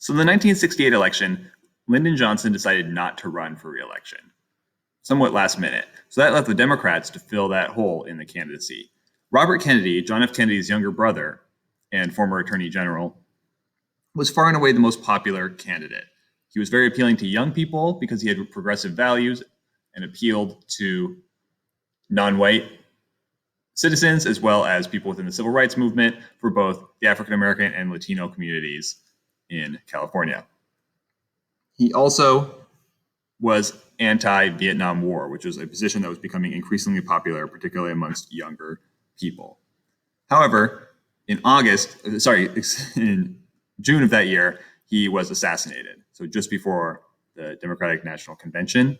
So in the 1968 election, Lyndon Johnson decided not to run for re-election, somewhat last minute. So that left the Democrats to fill that hole in the candidacy. Robert Kennedy, John F. Kennedy's younger brother and former Attorney General, was far and away the most popular candidate. He was very appealing to young people because he had progressive values and appealed to non-white citizens as well as people within the civil rights movement for both the African American and Latino communities in California. He also was anti-Vietnam War, which was a position that was becoming increasingly popular, particularly amongst younger people. However, in June of that year, he was assassinated. So just before the Democratic National Convention,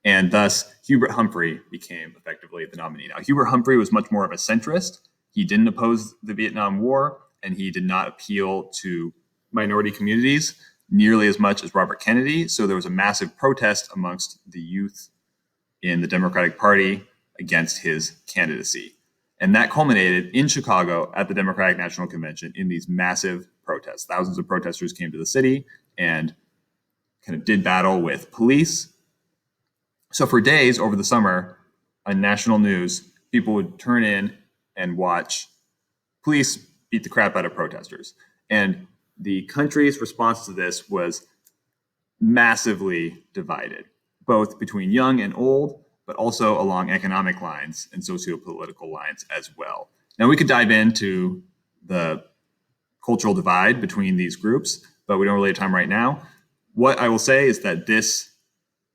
and thus Hubert Humphrey became effectively the nominee. Now, Hubert Humphrey was much more of a centrist. He didn't oppose the Vietnam War, and he did not appeal to minority communities nearly as much as Robert Kennedy. So there was a massive protest amongst the youth in the Democratic Party against his candidacy. And that culminated in Chicago at the Democratic National Convention in these massive protests. Thousands of protesters came to the city and kind of did battle with police. So for days over the summer on national news, people would turn in and watch police beat the crap out of protesters. And the country's response to this was massively divided, both between young and old, but also along economic lines and socio-political lines as well. Now, we could dive into the cultural divide between these groups, but we don't really have time right now. What I will say is that this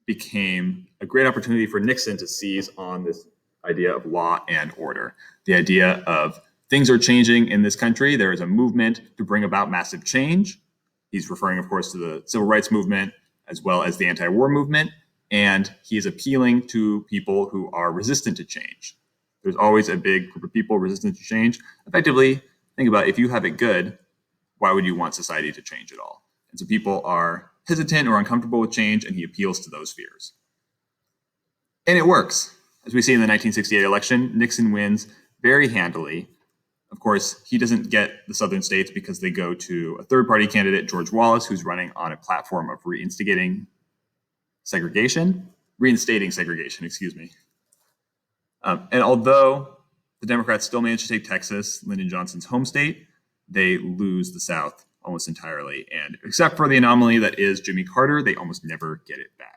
became a great opportunity for Nixon to seize on this idea of law and order, the idea of things are changing in this country. There is a movement to bring about massive change. He's referring, of course, to the civil rights movement as well as the anti-war movement. And he is appealing to people who are resistant to change. There's always a big group of people resistant to change. Effectively, think about if you have it good, why would you want society to change at all? And so people are hesitant or uncomfortable with change, and he appeals to those fears. And it works. As we see in the 1968 election, Nixon wins very handily. Of course, he doesn't get the southern states because they go to a third-party candidate, George Wallace, who's running on a platform of reinstating segregation. And although the Democrats still managed to take Texas, Lyndon Johnson's home state, they lose the South almost entirely. And except for the anomaly that is Jimmy Carter, they almost never get it back.